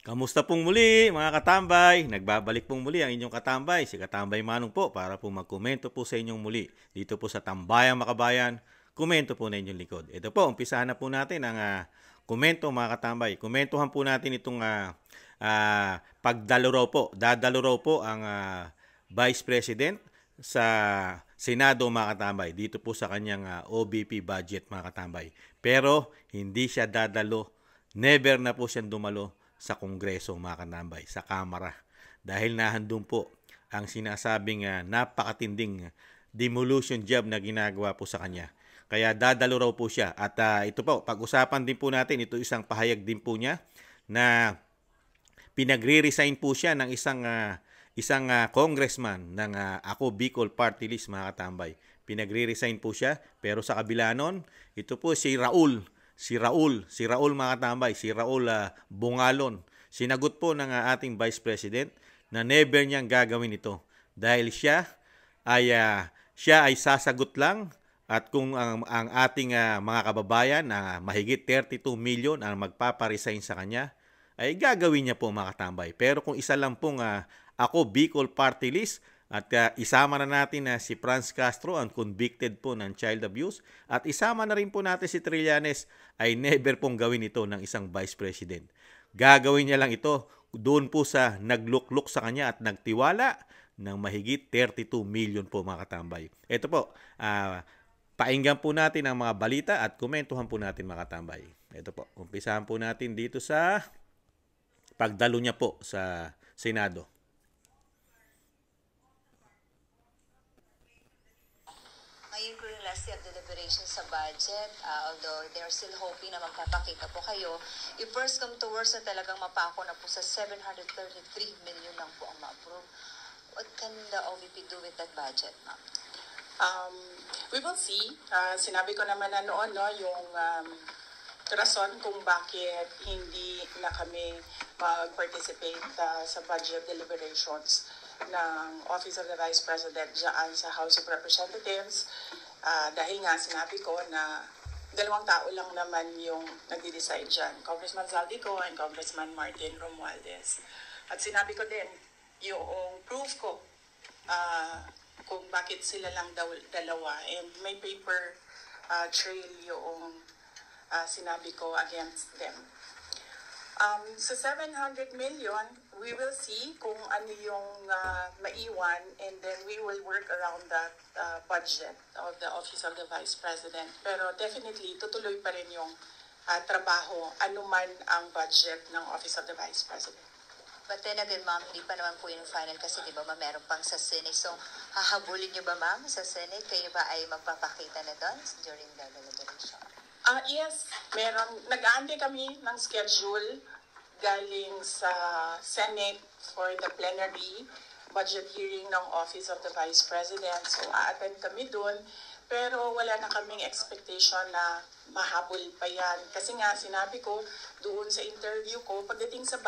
Kamusta pong muli mga katambay? Nagbabalik pong muli ang inyong katambay, si Katambay Manong po para po magkomento po sa inyong muli dito po sa Tambayang Makabayan, komento po na inyong likod. Ito po, umpisahan na po natin ang komento mga katambay. Komentuhan po natin itong pagdalo raw po. Dadalo raw po ang Vice President sa Senado mga katambay. Dito po sa kanyang OBP budget mga katambay. Pero hindi siya dadalo. Never na po siyang dumalo sa Kongreso mga katambay, sa Kamara. Dahil nahandun po ang sinasabing napakatinding demolition job na ginagawa po sa kanya. Kaya dadalo raw po siya. At ito po, pag-usapan din po natin, ito isang pahayag din po niya na pinagre-resign po siya ng isang congressman ng Ako Bicol Party List mga katambay. Pinagre-resign po siya, pero sa kabila nun, ito po si Raul mga katambay, si Raul Bungalon. Sinagot po ng ating Vice President na never niyang gagawin ito dahil siya ay sasagot lang at kung ang ating mga kababayan na mahigit 32 million ang magpaparesign sa kanya, ay gagawin niya po mga katambay. Pero kung isa lang pong Ako Bicol Party List at isama na natin na si Franz Castro, ang convicted po ng child abuse, at isama na rin po natin si Trillanes, ay never pong gawin ito ng isang Vice President. Gagawin niya lang ito doon po sa naglukluk sa kanya at nagtiwala ng mahigit 32 million po mga katambay. Ito po, painggan po natin ang mga balita at komentuhan po natin mga katambay. Ito po, umpisahan po natin dito sa pagdalo niya po sa Senado. Ngayon po yung last day of deliberations sa budget, although they're still hoping na magpapakita po kayo, if first come to worst na talagang mapako na po sa 733 million lang po ang ma-approve. What can the OVP do with that budget, ma'am? We will see. Sinabi ko naman na noon, no, yung rason kung bakit hindi na kami mag-participate sa budget deliberations ng Office of the Vice President dyan sa House of Representatives. Dahil nga sinabi ko na dalawang tao lang naman yung nagde-decide dyan, Congressman Zaldico and Congressman Martin Romualdez. At sinabi ko din, yung proof ko kung bakit sila lang dalawa. And may paper trail yung sinabi ko against them. Sa 700 million, we will see kung ano yung maiwan, and then we will work around that budget of the Office of the Vice President. Pero definitely, tutuloy pa rin yung trabaho, anuman ang budget ng Office of the Vice President. But then again, ma'am, hindi pa naman po yung final kasi di ba meron pang sa Senate. So, hahabulin niyo ba, ma'am, sa Senate? Kayo ba ay magpapakita na doon during the deliberation? Yes, meron. Nag-aantay kami ng schedule galing sa Senate for the plenary budget hearing ng Office of the Vice President. So, a-attend kami doon. Pero wala na kaming expectation na mahabol pa yan. Kasi nga, sinabi ko doon sa interview ko, pagdating sa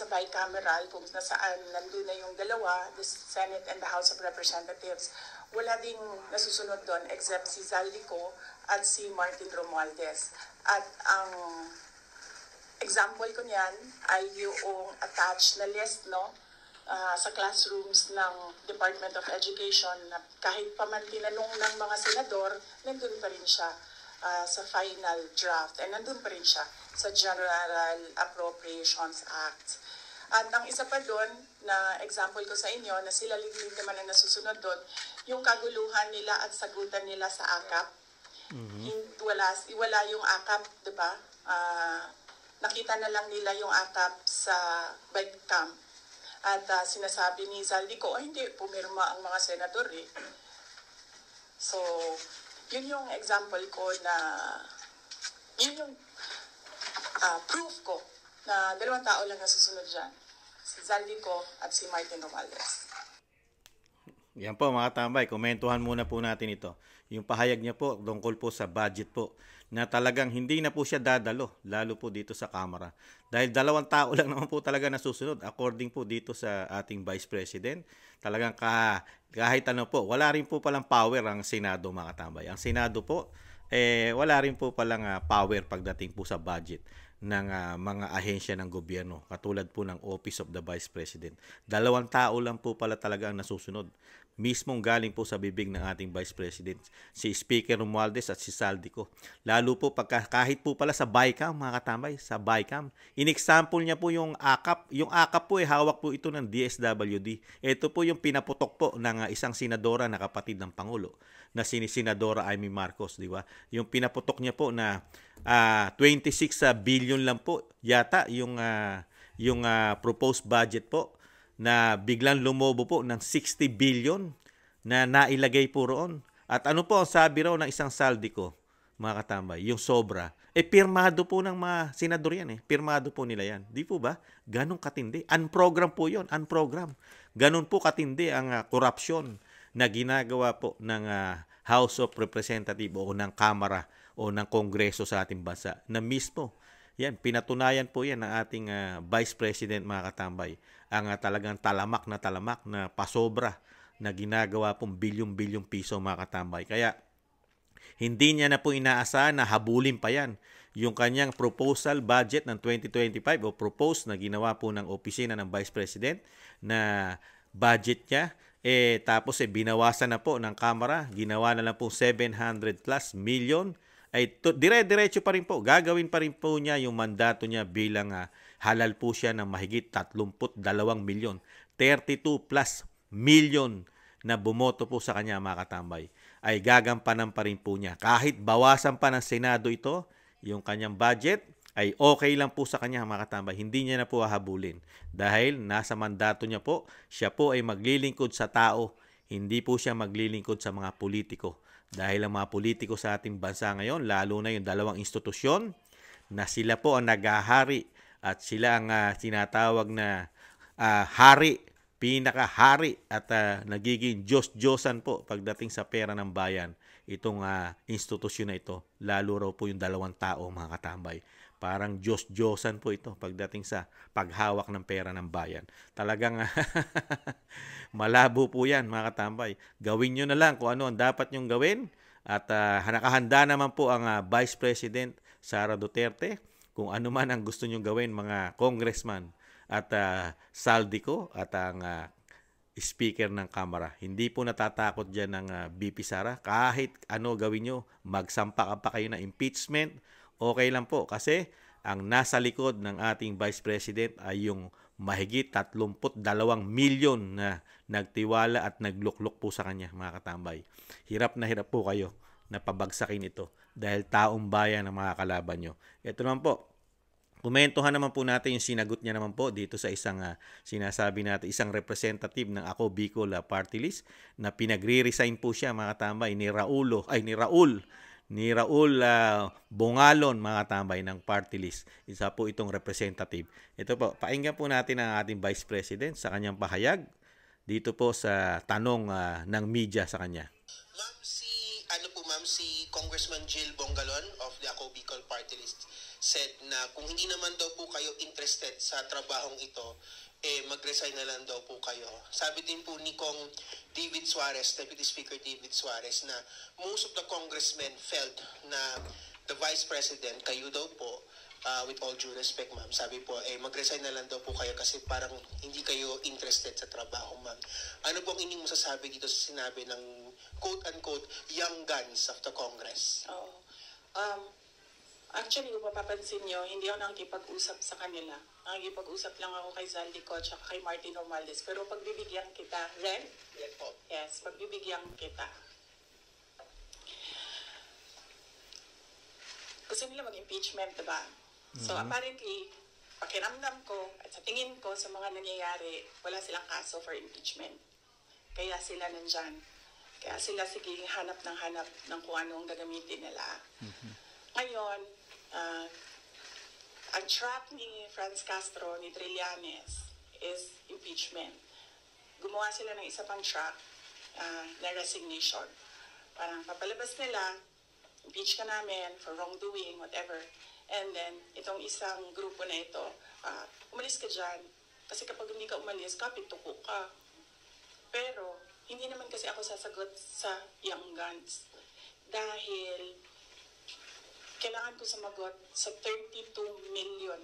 bicameral, kung nasaan nandun na yung dalawa, the Senate and the House of Representatives, wala ding nasusunod doon except si Zaldico at si Martin Romualdez. At ang example ko niyan ay yung attached na list, no, sa classrooms ng Department of Education, na kahit pa man tinanong ng mga senador, nandun pa rin siya sa final draft, and nandun pa rin siya sa General Appropriations Act. At ang isa pa doon na example ko sa inyo, na sila liglig naman ang nasusunod doon, yung kaguluhan nila at sagutan nila sa AKAP. Wala yung AKAP, di ba? Nakita na lang nila yung AKAP sa bike camp. At sinasabi ni Zaldico, hindi, pumirma ang mga senador eh. So, yun yung example ko na, yun yung proof ko na dalawang tao lang nasusunod dyan. Si Zaldico at si Martin Romualdez. Yan po mga tambay, komentuhan muna po natin ito. Yung pahayag niya po tungkol po sa budget po na talagang hindi na po siya dadalo, lalo po dito sa Kamara. Dahil dalawang tao lang naman po talaga nasusunod according po dito sa ating Vice President. Talagang kahit ano po, wala rin po palang power ang Senado mga tambay. Ang Senado po, wala rin po palang power pagdating po sa budget. mga ahensya ng gobyerno, katulad po ng Office of the Vice President. 2 tao lang po pala talaga ang nasusunod. Mismong galing po sa bibig ng ating Vice President, si Speaker Romualdez at si Saldico. Lalo po kahit po pala sa BICAM, mga katambay, sa BICAM. In-example niya po yung AKAP. Yung AKAP po hawak po ito ng DSWD. Ito po yung pinaputok po ng isang senadora na kapatid ng Pangulo, na si Senadora Amy Marcos, di ba? Yung pinaputok niya po na 26 billion lang po yata yung proposed budget po, na biglang lumobo po ng 60 billion na nailagay po roon. At ano po ang sabi raw ng isang Saldico, mga katambay, yung sobra, pirmado po ng mga senador yan Pirmado po nila yan. Di po ba? Ganong katindi. Unprogram po yun. Unprogram. Ganon po katindi ang korupsyon na ginagawa po ng House of Representatives o ng Kamara o ng Kongreso sa ating bansa, na mismo yan, pinatunayan po yan ng ating Vice President, mga katambay, ang talagang talamak na pasobra na ginagawa pong bilyong-bilyong piso, mga katambay. Kaya hindi niya na po inaasahan na habulin pa yan yung kanyang proposal budget ng 2025 o proposed na ginawa po ng opisina ng Vice President na budget niya. Tapos binawasan na po ng Kamara, ginawa na lang po 700 plus million. Dire-diretso pa rin po, gagawin pa rin po niya yung mandato niya bilang halal po siya ng mahigit 32 milyon, 32 plus million na bumoto po sa kanya, mga katambay, ay gagampanan pa rin po niya. Kahit bawasan pa ng Senado ito, yung kanyang budget, ay okay lang po sa kanya, mga katambay. Hindi niya na po hahabulin dahil nasa mandato niya po, siya po ay maglilingkod sa tao, hindi po siya maglilingkod sa mga politiko. Dahil ang mga politiko sa ating bansa ngayon, lalo na yung 2 institusyon, na sila po ang naghahari at sila ang sinatawag na hari, pinakahari at nagiging Diyos-Diyosan po pagdating sa pera ng bayan. Itong institusyon na ito, lalo raw po yung 2 tao, mga katambay. Parang Diyos-Diyosan po ito pagdating sa paghawak ng pera ng bayan. Talagang malabo po yan, mga katambay. Gawin nyo na lang kung ano ang dapat nyong gawin. At nakahanda naman po ang Vice President Sara Duterte kung ano man ang gusto nyong gawin, mga congressman at Saldico at ang Speaker ng Kamara. Hindi po natatakot dyan ng BP Sara. Kahit ano gawin nyo, magsampa pa kayo ng impeachment, okay lang po, kasi ang nasa likod ng ating Vice President ay yung mahigit 32 milyon na nagtiwala at nagluklok po sa kanya, mga katambay. Hirap na hirap po kayo na pabagsakin ito dahil taong bayan ang mga kalaban nyo. Ito naman po, komentuhan naman po natin yung sinagot niya naman po dito sa isang sinasabi natin, isang representative ng Ako Bicol Party List na pinagre-resign po siya, mga katambay, ni Raul Bongalon, mga katambay, ng party list. Isa po itong representative. Ito po, pakinggan po natin ang ating Vice President sa kanyang pahayag dito po sa tanong ng media sa kanya. Ma'am, si Congressman Jill Bongalon of the Ako Bicol Party List said na kung hindi naman daw po kayo interested sa trabahong ito, mag-resign na lang daw po kayo. Sabi din po ni Kong David Suarez, Deputy Speaker David Suarez, na most of the congressmen felt na the Vice President, kayo daw po, with all due respect, ma'am, sabi po, mag-resign na lang daw po kayo kasi parang hindi kayo interested sa trabaho, ma'am. Ano pong inyong masasabi dito sa sinabi ng quote-unquote young guns of the Congress? Actually, kung mapapansin nyo, hindi ako nakikipag-usap sa kanila. Nakikipag-usap lang ako kay Saldico at kay Martin Romualdez. Pero pagbibigyan kita, Ren? Yes po. Yes, pagbibigyan kita. Gusto nila mag-impeachment, diba? So apparently, pakiramdam ko at sa tingin ko sa mga nangyayari, wala silang kaso for impeachment. Kaya sila nandyan. Kaya sila sige hanap ng kung anong gagamitin nila. Ngayon, ang track ni Franz Castro, ni Trillanes, is impeachment. Gumawa sila ng isa pang track na resignation. Parang papalabas nila, impeach ka namin for wrongdoing, whatever. And then, itong isang grupo na ito, umalis ka dyan. Kasi kapag hindi ka umalis, kapituko ka. Pero, hindi naman kasi ako sasagot sa young guns. Dahil, kailangan ko sumagot sa 32 million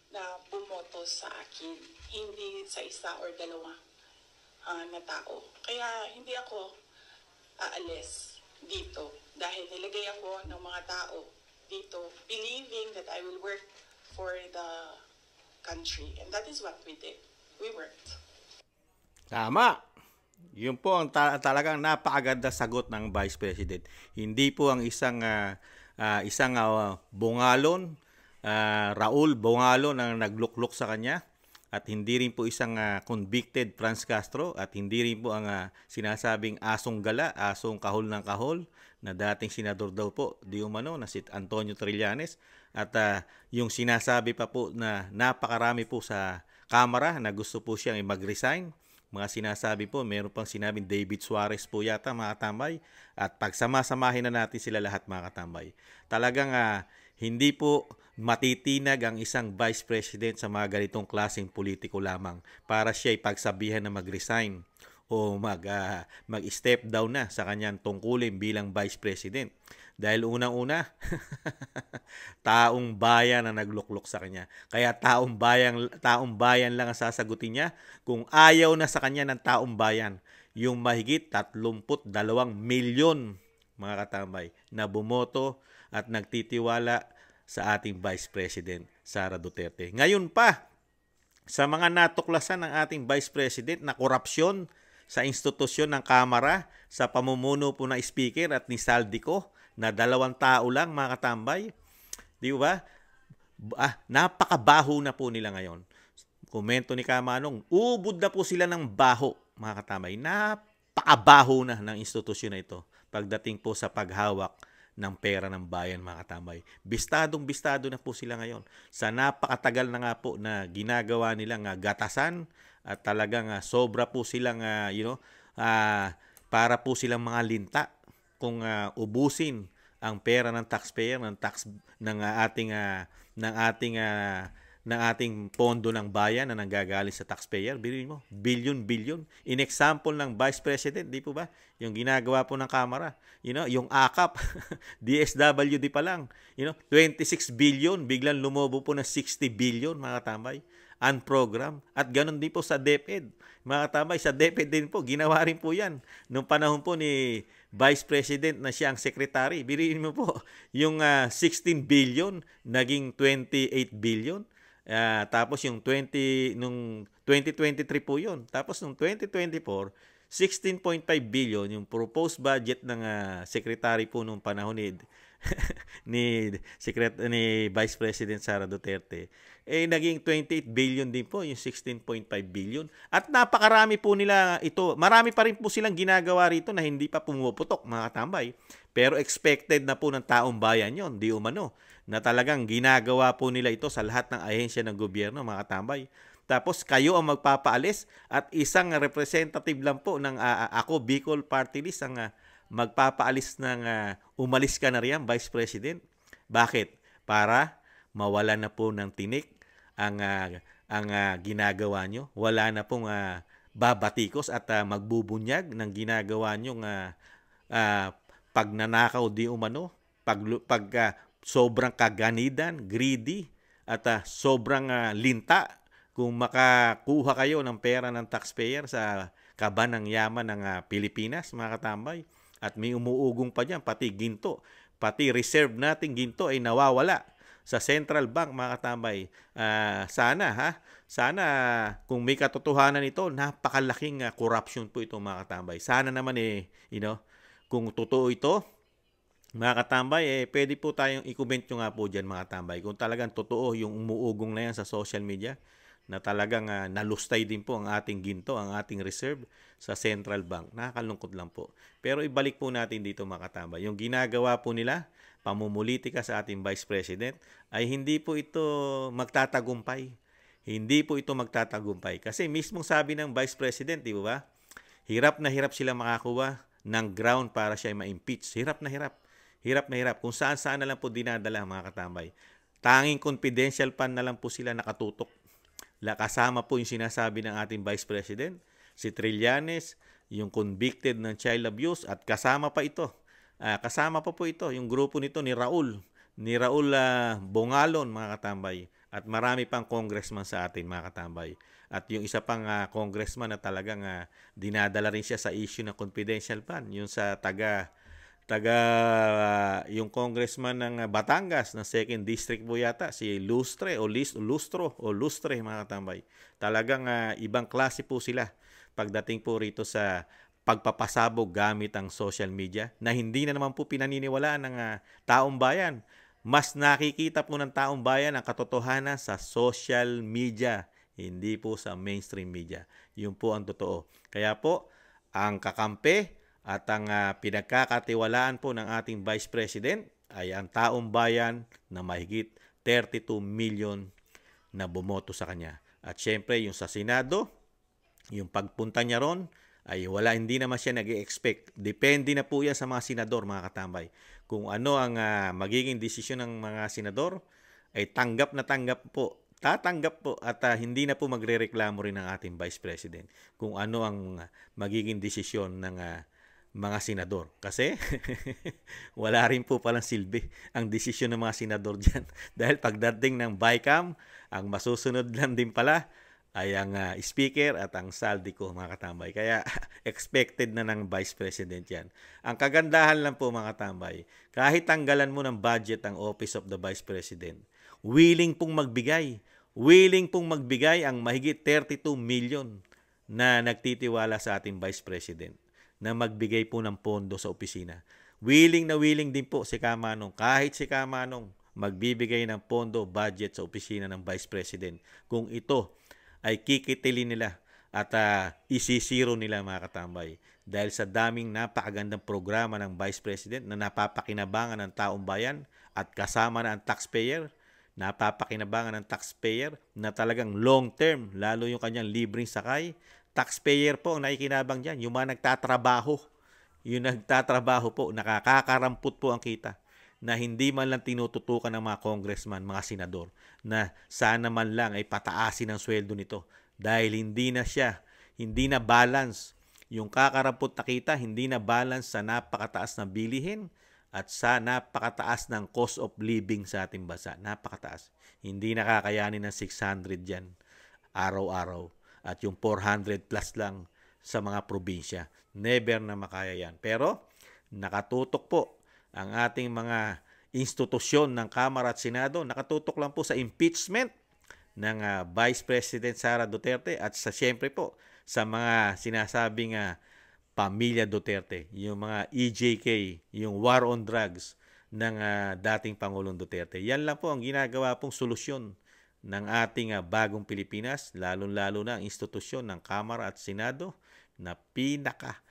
na bumoto sa akin, hindi sa isa or dalawa na tao. Kaya hindi ako aalis dito dahil nilagay ako ng mga tao dito believing that I will work for the country. And that is what we did. We worked. Tama. Yun po ang talagang napakaganda sagot ng Vice President. Hindi po ang isang bungalon, Raul Bungalon ang nagluklok sa kanya, at hindi rin po isang convicted Franz Castro, at hindi rin po ang sinasabing asong gala, asong kahol ng kahol na dating senador daw po di umano na si Antonio Trillanes, at yung sinasabi pa po na napakarami po sa Kamara na gusto po siyang mag-resign. Mga sinasabi po, meron pang sinabing David Suarez po yata, mga katambay. At pagsama-samahin na natin sila lahat, mga katambay. Talagang hindi po matitinag ang isang vice president sa mga ganitong klaseng politiko lamang para siya ipagsabihan na mag-resign o mag-step down na sa kanyang tungkulin bilang vice president. Dahil unang-una, taong bayan na nagluklok sa kanya. Kaya taong bayan lang ang sasagutin niya kung ayaw na sa kanya ng taong bayan. Yung mahigit 32 milyon, mga katambay, na bumoto at nagtitiwala sa ating Vice President Sara Duterte. Ngayon pa, sa mga natuklasan ng ating Vice President na korupsyon sa institusyon ng Kamara, sa pamumuno po ng Speaker at ni Saldico, na 2 tao lang, mga katambay. Di ba? Napakabaho na po nila ngayon. Komento ni Kamanong, ubod na po sila ng baho, mga katambay. Napakabaho na ng institusyon na ito pagdating po sa paghawak ng pera ng bayan, mga katambay. Bistadong-bistado na po sila ngayon. Sa napakatagal na nga po na ginagawa nilang gatasan, at talagang sobra po silang, para po silang mga linta kung ubusin ang pera ng taxpayer, ng ating pondo ng bayan na nanggagaling sa taxpayer. Bilhin mo, billion. In example ng Vice President, di po ba? Yung ginagawa po ng Kamara, yung AKAP, DSWD pa lang, 26 billion, biglang lumobo po na 60 billion, mga tambay, unprogram. At ganun din po sa DepEd. Mga tambay, sa DepEd din po, ginawa rin po yan. Nung panahon po ni Vice President na siya ang secretary, bilhin mo po, yung 16 billion, naging 28 billion. Tapos nung 2023 po yun. Tapos nung 2024, 16.5 billion yung proposed budget ng secretary po nung panahon ni Vice President Sara Duterte. Naging 28 billion din po yung 16.5 billion. At napakarami po nila ito. Marami pa rin po silang ginagawa rito na hindi pa pumuputok, mga katambay. Pero expected na po ng taong bayan yon, di umano, na talagang ginagawa po nila ito sa lahat ng ahensya ng gobyerno, mga katambay. Tapos kayo ang magpapaalis at isang representative lang po ng Ako Bicol Party List ang magpapaalis ng umalis ka na riyan, Vice President. Bakit? Para mawala na po ng tinik ang ginagawa nyo. Wala na pong babatikos at magbubunyag ng ginagawa nyong pagnanakaw di umano, sobrang kaganidan, greedy, at sobrang linta kung makakuha kayo ng pera ng taxpayer sa kaban ng yaman ng Pilipinas, mga katambay. At may umuugong pa dyan, pati ginto, pati reserve nating ginto ay nawawala sa Central Bank, mga katambay. Sana kung may katotohanan ito, napakalaking corruption po ito, mga katambay. Sana naman kung totoo ito, mga katambay, pwede po tayong i-comment nyo nga po dyan, mga katambay. Kung talagang totoo yung umuugong na yan sa social media, na talagang nalustay din po ang ating ginto, ang ating reserve sa Central Bank. Nakakalungkot lang po. Pero ibalik po natin dito, mga katambay. Yung ginagawa po nila, pamumulitika sa ating Vice President, ay hindi po ito magtatagumpay. Hindi po ito magtatagumpay. Kasi mismong sabi ng Vice President, di ba? Hirap na hirap sila makakuha ng ground para siya ma-impeach. Hirap na hirap. Hirap na hirap. Kung saan-saan na lang po dinadala, mga katambay. Tanging confidential fund na lang po sila nakatutok. Kasama po yung sinasabi ng ating Vice President, si Trillanes, yung convicted ng child abuse, at kasama pa ito Kasama pa po ito, yung grupo nito ni Raul Bongalon, mga katambay. At marami pang congressman sa atin, mga katambay. At yung isa pang congressman na talagang dinadala rin siya sa issue ng confidential fund, yung sa yung congressman ng Batangas na 2nd district po yata, si Lustre, mga katambay. Talagang ibang klase po sila pagdating po rito sa pagpapasabog gamit ang social media na hindi na naman po pinaniniwalaan ng taong bayan. Mas nakikita po ng taong bayan ang katotohanan sa social media, hindi po sa mainstream media. Yun po ang totoo. Kaya po, ang kakampi at ang pinagkakatiwalaan po ng ating Vice President ay ang taong bayan na mahigit 32 million na bumoto sa kanya. At syempre, yung sa Senado, yung pagpunta niya ron, ay hindi naman siya nag-expect. Depende na po yan sa mga senador, mga katambay. Kung ano ang magiging desisyon ng mga senador, ay tanggap po. Tatanggap po at hindi na po magrereklamo rin ng ating Vice President kung ano ang magiging desisyon ng mga senador. Kasi wala rin po palang silbi ang desisyon ng mga senador dyan. Dahil pagdating ng BICAM, ang masusunod lang din pala ay ang speaker at ang saldi ko, mga katambay. Kaya expected na ng Vice President yan. Ang kagandahan lang po, mga katambay, kahit tanggalan mo ng budget ang Office of the Vice President, willing pong magbigay ang mahigit 32 million na nagtitiwala sa ating Vice President na magbigay po ng pondo sa opisina. Willing na willing din po si Kamanong, kahit si Kamanong magbibigay ng pondo, budget sa opisina ng Vice President kung ito ay kikitilin nila at isisiro nila, mga katambay. Dahil sa daming napakagandang programa ng Vice President na napapakinabangan ng taong bayan at kasama na ang taxpayer, napapakinabangan ng taxpayer na talagang long term, lalo yung kanyang libreng sakay. Taxpayer po ang nakikinabang dyan, yung mga nagtatrabaho. Yung nagtatrabaho po, nakakarampot po ang kita na hindi man lang tinututukan ng mga congressman, mga senador, na sana man lang ay pataasin ang sweldo nito dahil hindi na balance. Yung kakarampot na kita, hindi na balance sa napakataas na bilihin at sa napakataas ng cost of living sa ating bansa. Napakataas. Hindi nakakayanin ng 600 dyan araw-araw at yung 400 plus lang sa mga probinsya. Never na makaya yan. Pero nakatutok po ang ating mga institusyon ng Kamara at Senado, nakatutok lang po sa impeachment ng Vice President Sara Duterte at siyempre po sa mga sinasabing pamilya Duterte, yung mga EJK, yung war on drugs ng dating Pangulong Duterte. Yan lang po ang ginagawa pong solusyon ng ating bagong Pilipinas, lalong-lalo na ang institusyon ng Kamara at Senado na pinaka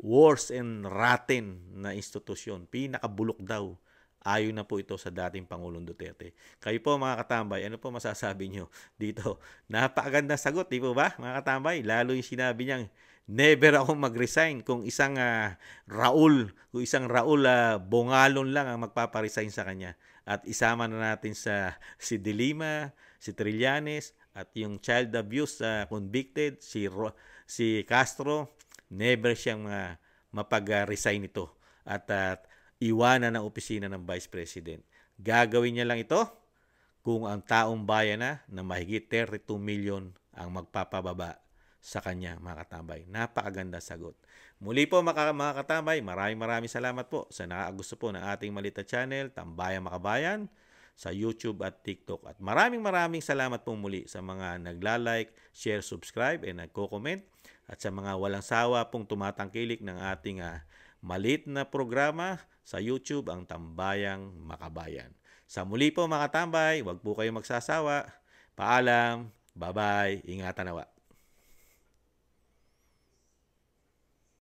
worse and rotten na institusyon. Pinakabulok daw. Ayon na po ito sa dating Pangulong Duterte. Kayo po, mga katambay, ano po masasabi nyo dito? Napakaganda sagot, di po ba, mga katambay? Lalo yung sinabi niyang, never akong mag-resign kung isang Raul Bongalon lang ang magpaparesign sa kanya. At isama na natin si De Lima, si Trillanes, at yung child abuse convicted, si Castro. Never siyang mapag-resign ito at iwanan ang opisina ng Vice President. Gagawin niya lang ito kung ang taong bayan na mahigit 32 million ang magpapababa sa kanya, mga katambay. Napakaganda sagot. Muli po, mga katambay, maraming salamat po sa nakakagusto po ng ating Malita Channel, Tambayang Makabayan, sa YouTube at TikTok. At maraming salamat po muli sa mga nagla-like, share, subscribe, and nagko-comment. At sa mga walang sawa pong tumatangkilik ng ating maliit na programa sa YouTube, ang Tambayang Makabayan. Sa muli po, mga katambay, huwag po kayo magsasawa. Paalam, bye-bye, ingatan nawa.